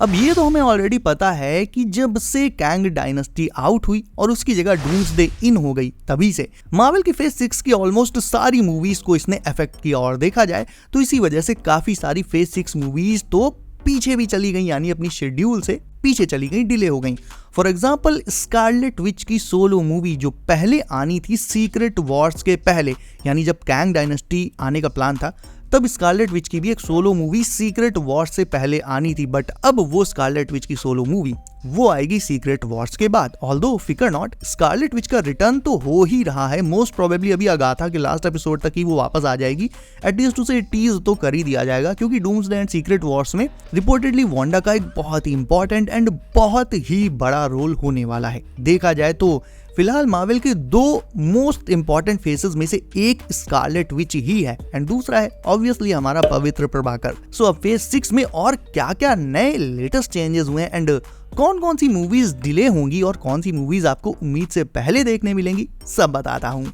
अब ये तो हमें ऑलरेडी पता है कि जब से कैंग डायनेस्टी आउट हुई और उसकी जगह डूम्सडे इन हो गई, तभी से मार्वल की फेज 6 की ऑलमोस्ट सारी मूवीज को इसने अफेक्ट किया। और देखा जाए तो इसी वजह से काफी सारी फेज 6 मूवीज तो पीछे भी चली गई, यानी अपनी शेड्यूल से पीछे चली गई, डिले हो गई। फॉर एग्जाम्पल स्कारलेट विच की सोलो मूवी जो पहले आनी थी सीक्रेट वॉर्स के पहले, यानी जब कैंग डायनेस्टी आने का प्लान था तब स्कारलेट विच की भी एक सोलो मूवी सीक्रेट वॉर्स से पहले आनी थी। बट अब वो स्कारलेट विच की सोलो मूवी वो आएगी सीक्रेट वॉर्स के बाद। ऑल्दो फिकर नॉट, स्कारलेट विच का रिटर्न तो हो ही रहा है। मोस्ट प्रोबेबली अभी अगाथा के लास्ट एपिसोड तक ही वो वापस आ जाएगी। एटलीस्ट उसे टीज तो कर ही दिया जाएगा, क्योंकि डूम्सडे एंड सीक्रेट वॉर्स में रिपोर्टेडली वांडा का एक बहुत ही इंपॉर्टेंट एंड बहुत ही बड़ा रोल होने वाला है। देखा जाए तो फिलहाल मार्वल के दो मोस्ट इंपॉर्टेंट फेसेस में से एक स्कारलेट विच ही है एंड दूसरा है ऑब्वियसली हमारा पवित्र प्रभाकर। सो अब फेज 6 में और क्या क्या नए लेटेस्ट चेंजेस हुए हैं एंड कौन कौन सी मूवीज डिले होंगी और कौन सी मूवीज आपको उम्मीद से पहले देखने मिलेंगी, सब बताता हूँ।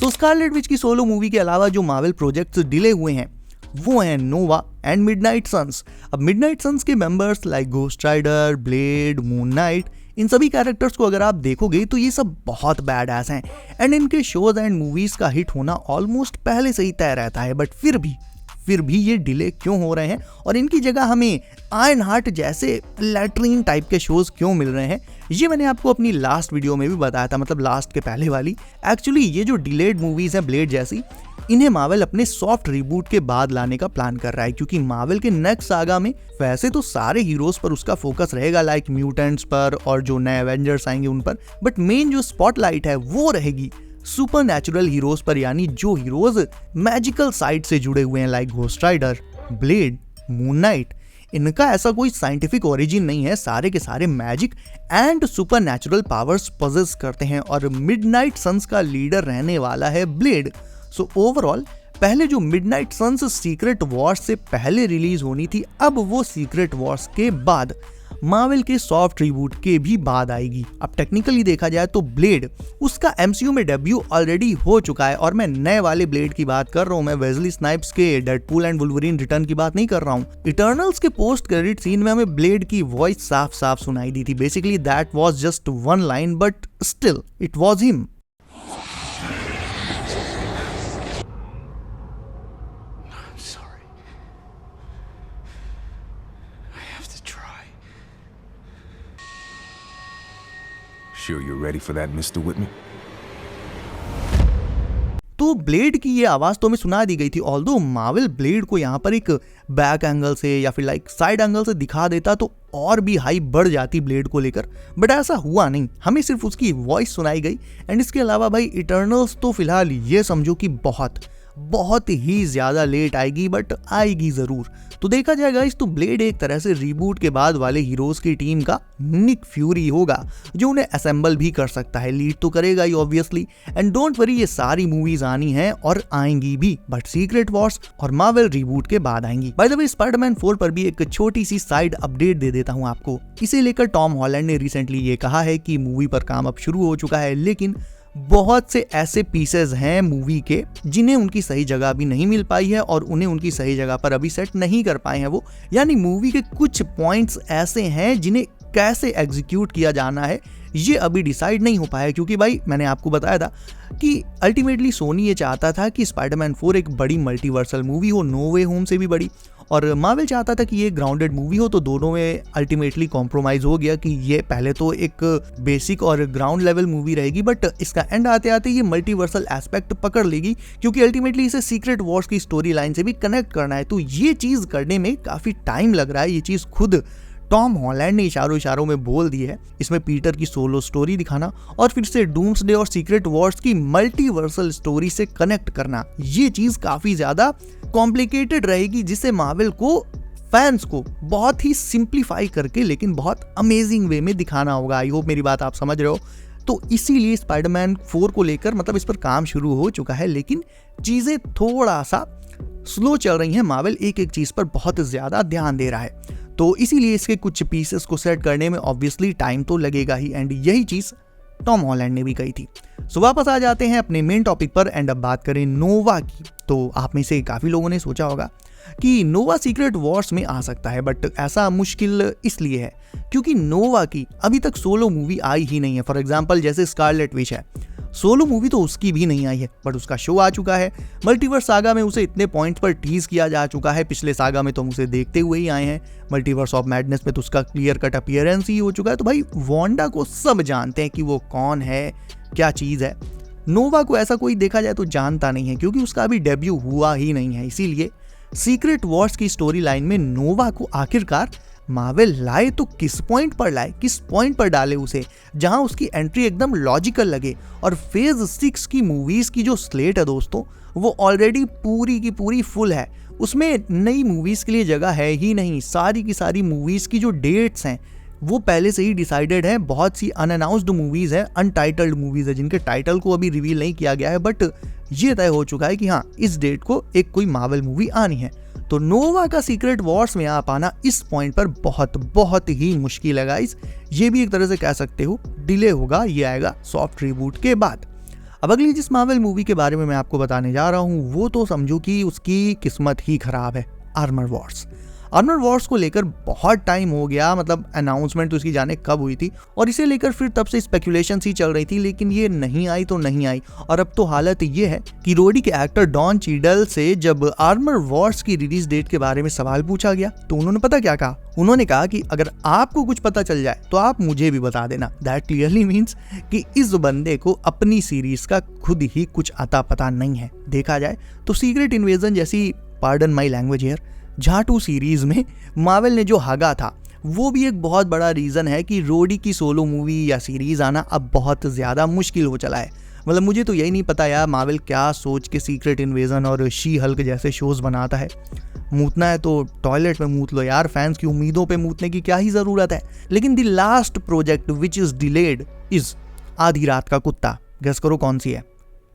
तो स्कारलेट विच की सोलो मूवी के अलावा जो मार्वल प्रोजेक्ट्स डिले हुए हैं वो हैं नोवा एंड मिडनाइट सन्स। अब मिडनाइट सन्स के members like Ghost Rider, Blade, Moon Knight, इन सभी कैरेक्टर्स को अगर आप देखोगे तो ये सब बहुत बैड एस हैं एंड इनके शोज एंड मूवीज का हिट होना ऑलमोस्ट पहले से ही तय रहता है। बट फिर भी ये डिले क्यों हो रहे हैं और इनकी जगह हमें आयरन हार्ट जैसे लैट्रीन टाइप के शोज क्यों मिल रहे हैं, ये मैंने आपको अपनी लास्ट वीडियो में भी बताया था, मतलब लास्ट के पहले वाली। एक्चुअली ये जो डिलेड मूवीज हैं ब्लेड जैसी, इन्हें मार्वल अपने सॉफ्ट रिबूट के बाद लाने का प्लान कर रहा है, क्योंकि मार्वल के नेक्स्ट सागा में वैसे तो सारे हीरोज पर उसका फोकस रहेगा, लाइक म्यूटेंट्स पर और जो नए एवेंजर्स आएंगे उन पर, बट मेन जो स्पॉटलाइट है वो रहेगी सुपर नेचुरल हीरोज पर, यानी जो हीरोज मैजिकल साइड से जुड़े हुए हैं like Ghost Rider, Blade, Moon Knight. इनका ऐसा कोई साइंटिफिक ओरिजिन नहीं है, सारे के सारे magic and super natural powers possess करते हैं और मिडनाइट सन्स का लीडर रहने वाला है ब्लेड। सो ओवरऑल पहले जो मिडनाइट सन्स सीक्रेट वॉर्स से पहले रिलीज होनी थी, अब वो सीक्रेट वॉर्स के बाद मार्वल के सॉफ्ट रिबूट के भी बाद आएगी। अब टेक्निकली देखा जाए तो ब्लेड उसका एमसीयू में डेब्यू ऑलरेडी हो चुका है और मैं नए वाले ब्लेड की बात कर रहा हूं, मैं वेजली स्नाइप्स के डेडपूल एंड वुल्वरीन रिटर्न की बात नहीं कर रहा हूं। इटर्नल्स के पोस्ट क्रेडिट सीन में हमें ब्लेड की वॉइस साफ साफ सुनाई दी थी। Basically that was just one line but still it was him. Sure you're ready for that, Mr. Whitman? तो ब्लेड की ये आवाज तो हमें सुना दी गई थी। ऑल्दो मार्वल ब्लेड को यहाँ पर एक बैक एंगल से या फिर लाइक साइड एंगल से दिखा देता तो और भी हाइप बढ़ जाती ब्लेड को लेकर, बट ऐसा हुआ नहीं, हमें सिर्फ उसकी वॉइस सुनाई गई। एंड इसके अलावा भाई इटर्नल्स तो फिलहाल ये समझो कि बहुत ही ज्यादा लेट आएगी, बट आएगी जरूर। तो देखा जाएगा इस तो ब्लेड एक तरह से रीबूट के बाद वाले हीरोज की टीम का निक फ्यूरी होगा, जो उन्हें असेंबल भी कर सकता है, लीड तो करेगा ही ऑब्वियसली। एंड डोंट वरी, ये सारी मूवीज आनी है और आएंगी भी, बट सीक्रेट वॉर्स और मार्वल रीबूट के बाद आएंगी। बाय द वे स्पाइडरमैन 4 पर भी एक छोटी सी साइड अपडेट दे देता हूं आपको। इसे लेकर टॉम हॉलैंड ने रिसेंटली ये कहा है कि मूवी पर काम अब शुरू हो चुका है, लेकिन बहुत से ऐसे पीसेस हैं मूवी के जिन्हें उनकी सही जगह भी नहीं मिल पाई है और उन्हें उनकी सही जगह पर अभी सेट नहीं कर पाए हैं वो, यानी मूवी के कुछ पॉइंट्स ऐसे हैं जिन्हें कैसे एग्जीक्यूट किया जाना है ये अभी डिसाइड नहीं हो पाया। क्योंकि भाई मैंने आपको बताया था कि अल्टीमेटली सोनी ये चाहता था कि स्पाइडरमैन 4 एक बड़ी मल्टीवर्सल मूवी हो, नो वे होम से भी बड़ी, और मार्वल चाहता था कि ये ग्राउंडेड मूवी हो। तो दोनों में अल्टीमेटली कॉम्प्रोमाइज हो गया कि ये पहले तो एक बेसिक और ग्राउंड लेवल मूवी रहेगी, बट इसका एंड आते आते ये मल्टीवर्सल एस्पेक्ट पकड़ लेगी, क्योंकि अल्टीमेटली इसे सीक्रेट वॉर्स की स्टोरी लाइन से भी कनेक्ट करना है। तो ये चीज करने में काफी टाइम लग रहा है। ये चीज खुद टॉम हॉलैंड ने इशारों में बोल दी है। इसमें पीटर की सोलो स्टोरी दिखाना और फिर से डूम्सडे और सीक्रेट वॉर्स की मल्टीवर्सल स्टोरी से कनेक्ट करना, ये चीज काफी ज्यादा कॉम्प्लिकेटेड रहेगी, जिससे मार्वल को फैंस को बहुत ही सिंप्लीफाई करके लेकिन बहुत अमेजिंग वे में दिखाना होगा। आई होप मेरी बात आप समझ रहे हो। तो इसीलिए स्पाइडरमैन 4 को लेकर मतलब इस पर काम शुरू हो चुका है, लेकिन चीजें थोड़ा सा स्लो चल रही हैं। मार्वल एक एक चीज पर बहुत ज्यादा ध्यान दे रहा है, तो इसीलिए इसके कुछ पीसेस को सेट करने में ऑब्वियसली टाइम तो लगेगा ही। एंड यही चीज टॉम हॉलैंड ने भी कही थी। सो वापस आ जाते हैं अपने मेन टॉपिक पर एंड अब बात करें नोवा की। तो आप में से काफी लोगों ने सोचा होगा कि नोवा सीक्रेट वॉर्स में आ सकता है, बट ऐसा मुश्किल इसलिए है क्योंकि नोवा की अभी तक सोलो मूवी आई ही नहीं है। फॉर एग्जाम्पल जैसे स्कारलेट विच है, सोलो मूवी तो उसकी भी नहीं आई है, बट उसका शो आ चुका है। मल्टीवर्स सागा में उसे इतने पॉइंट्स पर टीज किया जा चुका है, पिछले सागा में तो हम उसे देखते हुए ही आए हैं, मल्टीवर्स ऑफ मैडनेस में तो उसका क्लियर कट अपीयरेंस ही हो चुका है। तो भाई वांडा को सब जानते हैं कि वो कौन है, क्या चीज़ है। नोवा को ऐसा कोई देखा जाए तो जानता नहीं है क्योंकि उसका अभी डेब्यू हुआ ही नहीं है। इसीलिए सीक्रेट वॉर्स की स्टोरी लाइन में नोवा को आखिरकार मार्वल लाए तो किस पॉइंट पर लाए, किस पॉइंट पर डाले उसे जहां उसकी एंट्री एकदम लॉजिकल लगे। और फेज 6 की मूवीज की जो स्लेट है दोस्तों, वो ऑलरेडी पूरी की पूरी फुल है, उसमें नई मूवीज के लिए जगह है ही नहीं। सारी की सारी मूवीज की जो डेट्स हैं वो पहले से ही डिसाइडेड है। बहुत सी अनअनाउंस्ड मूवीज है, अनटाइटल्ड मूवीज है जिनके टाइटल को अभी रिवील नहीं किया गया है, बट ये तय हो चुका है कि हाँ इस डेट को एक कोई मार्वल मूवी आनी है। तो नोवा का सीक्रेट वॉर्स में आ पाना इस पॉइंट पर बहुत बहुत ही मुश्किल है गाइस। ये भी एक तरह से कह सकते हो डिले होगा, ये आएगा सॉफ्ट रिबूट के बाद। अब अगली जिस मार्वल मूवी के बारे में मैं आपको बताने जा रहा हूँ वो तो समझो कि उसकी किस्मत ही खराब है, आर्मर वॉर्स। आर्मर वॉर्स को लेकर बहुत टाइम हो गया, मतलब अनाउंसमेंट तो इसकी जाने कब हुई थी और इसे लेकर फिर तब से स्पेकुलेशंस ही चल रही थी, लेकिन ये नहीं आई तो नहीं आई। और अब तो हालत ये है कि रोडी के एक्टर डॉन चीडल से जब आर्मर वॉर्स की रिलीज डेट के बारे में सवाल पूछा गया तो उन्होंने पता क्या कहा, उन्होंने कहा कि अगर आपको कुछ पता चल जाए तो आप मुझे भी बता देना। दैट क्लियरली मीन्स कि इस बंदे को अपनी सीरीज का खुद ही कुछ अता पता नहीं है। देखा जाए तो सीक्रेट इन्वेजन जैसी, पार्डन माई लैंग्वेज हियर, झाटू सीरीज में मार्वल ने जो हगा था वो भी एक बहुत बड़ा रीज़न है कि रोडी की सोलो मूवी या सीरीज आना अब बहुत ज़्यादा मुश्किल हो चला है। मतलब मुझे तो यही नहीं पता यार मार्वल क्या सोच के सीक्रेट इन्वेजन और शी हल्क जैसे शोज बनाता है। मूतना है तो टॉयलेट में मूत लो यार, फैंस की उम्मीदों पे मूतने की क्या ही ज़रूरत है। लेकिन the last project which is delayed is आधी रात का कुत्ता। गेस करो कौन सी है?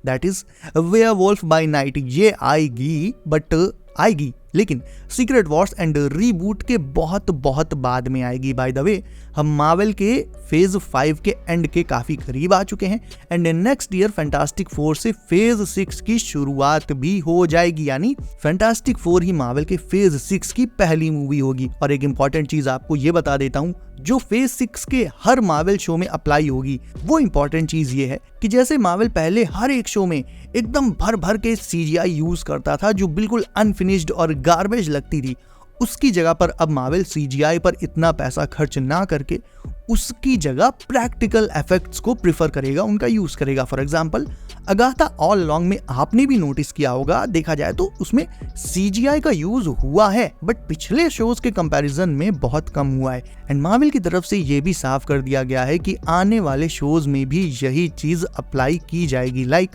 That is Werewolf by Night. ये आएगी, बट आएगी लेकिन सीक्रेट वॉर्स एंड रीबूट के बहुत बहुत बाद में आएगी। बाय द वे हम मार्वल के फेज 5 के एंड के काफी करीब आ चुके हैं एंड नेक्स्ट ईयर फैंटास्टिक 4 से फेज 6 की शुरुआत भी हो जाएगी, यानी फैंटास्टिक 4 ही मार्वल के फेज 6 की पहली मूवी होगी। और एक इंपॉर्टेंट चीज आपको ये बता देता हूँ जो फेज 6 के हर मार्वल शो में अप्लाई होगी, वो इंपॉर्टेंट चीज ये है कि जैसे मार्वल पहले हर एक शो में एकदम भर भर के CGI यूज करता था जो बिल्कुल अनफिनिश्ड और गार्बेज लगती थी, उसकी जगह पर अब मार्वल CGI पर इतना पैसा खर्च ना करके उसकी जगह प्रैक्टिकल इफेक्ट्स को प्रिफर करेगा, उनका यूज करेगा। For example Agatha all long में आपने भी नोटिस किया होगा, देखा जाए तो उसमें CGI का यूज हुआ है बट पिछले शोज के कंपैरिजन में बहुत कम हुआ है। एंड मार्वल की तरफ से ये भी साफ कर दिया गया है कि आने वाले शोज में भी यही चीज अप्लाई की जाएगी। लाइक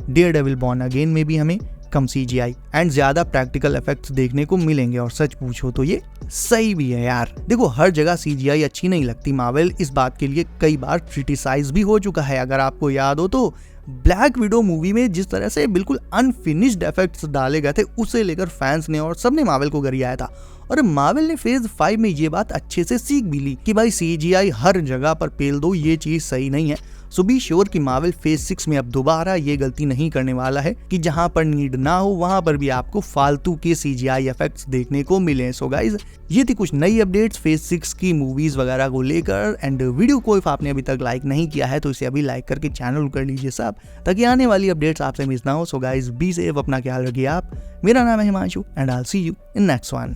डेयरडेविल बॉर्न अगेन में भी हमें कम CGI एंड ज्यादा प्रैक्टिकल इफेक्ट्स देखने को मिलेंगे। और सच पूछो तो ये सही भी है यार। देखो हर जगह CGI अच्छी नहीं लगती, मार्वल इस बात के लिए कई बार क्रिटिसाइज भी हो चुका है। अगर आपको याद हो तो ब्लैक विडो मूवी में जिस तरह से बिल्कुल अनफिनिश्ड इफेक्ट्स डाले गए थे उसे लेकर फैंस ने और सबने मार्वल को गरियाया था। और मार्वल ने फेज 5 में ये बात अच्छे से सीख भी ली कि भाई CGI हर जगह पर पेल दो, ये चीज सही नहीं है। सो बी श्योर कि मार्वल फेज 6 में अब दोबारा ये गलती नहीं करने वाला है कि जहां पर नीड ना हो वहां पर भी आपको फालतू के CGI इफेक्ट्स देखने को मिले। सो गाइज ये थी कुछ नई अपडेट्स फेज 6 की मूवीज वगैरह को लेकर। एंड वीडियो को इफ आपने अभी तक लाइक नहीं किया है तो इसे अभी लाइक करके चैनल कर लीजिए सब, ताकि आने वाली अपडेट्स आपसे मिस ना हो। सो गाइज बी सेफ, अपना ख्याल रखिए आप। मेरा नाम है Himanshu and I will see you in next one.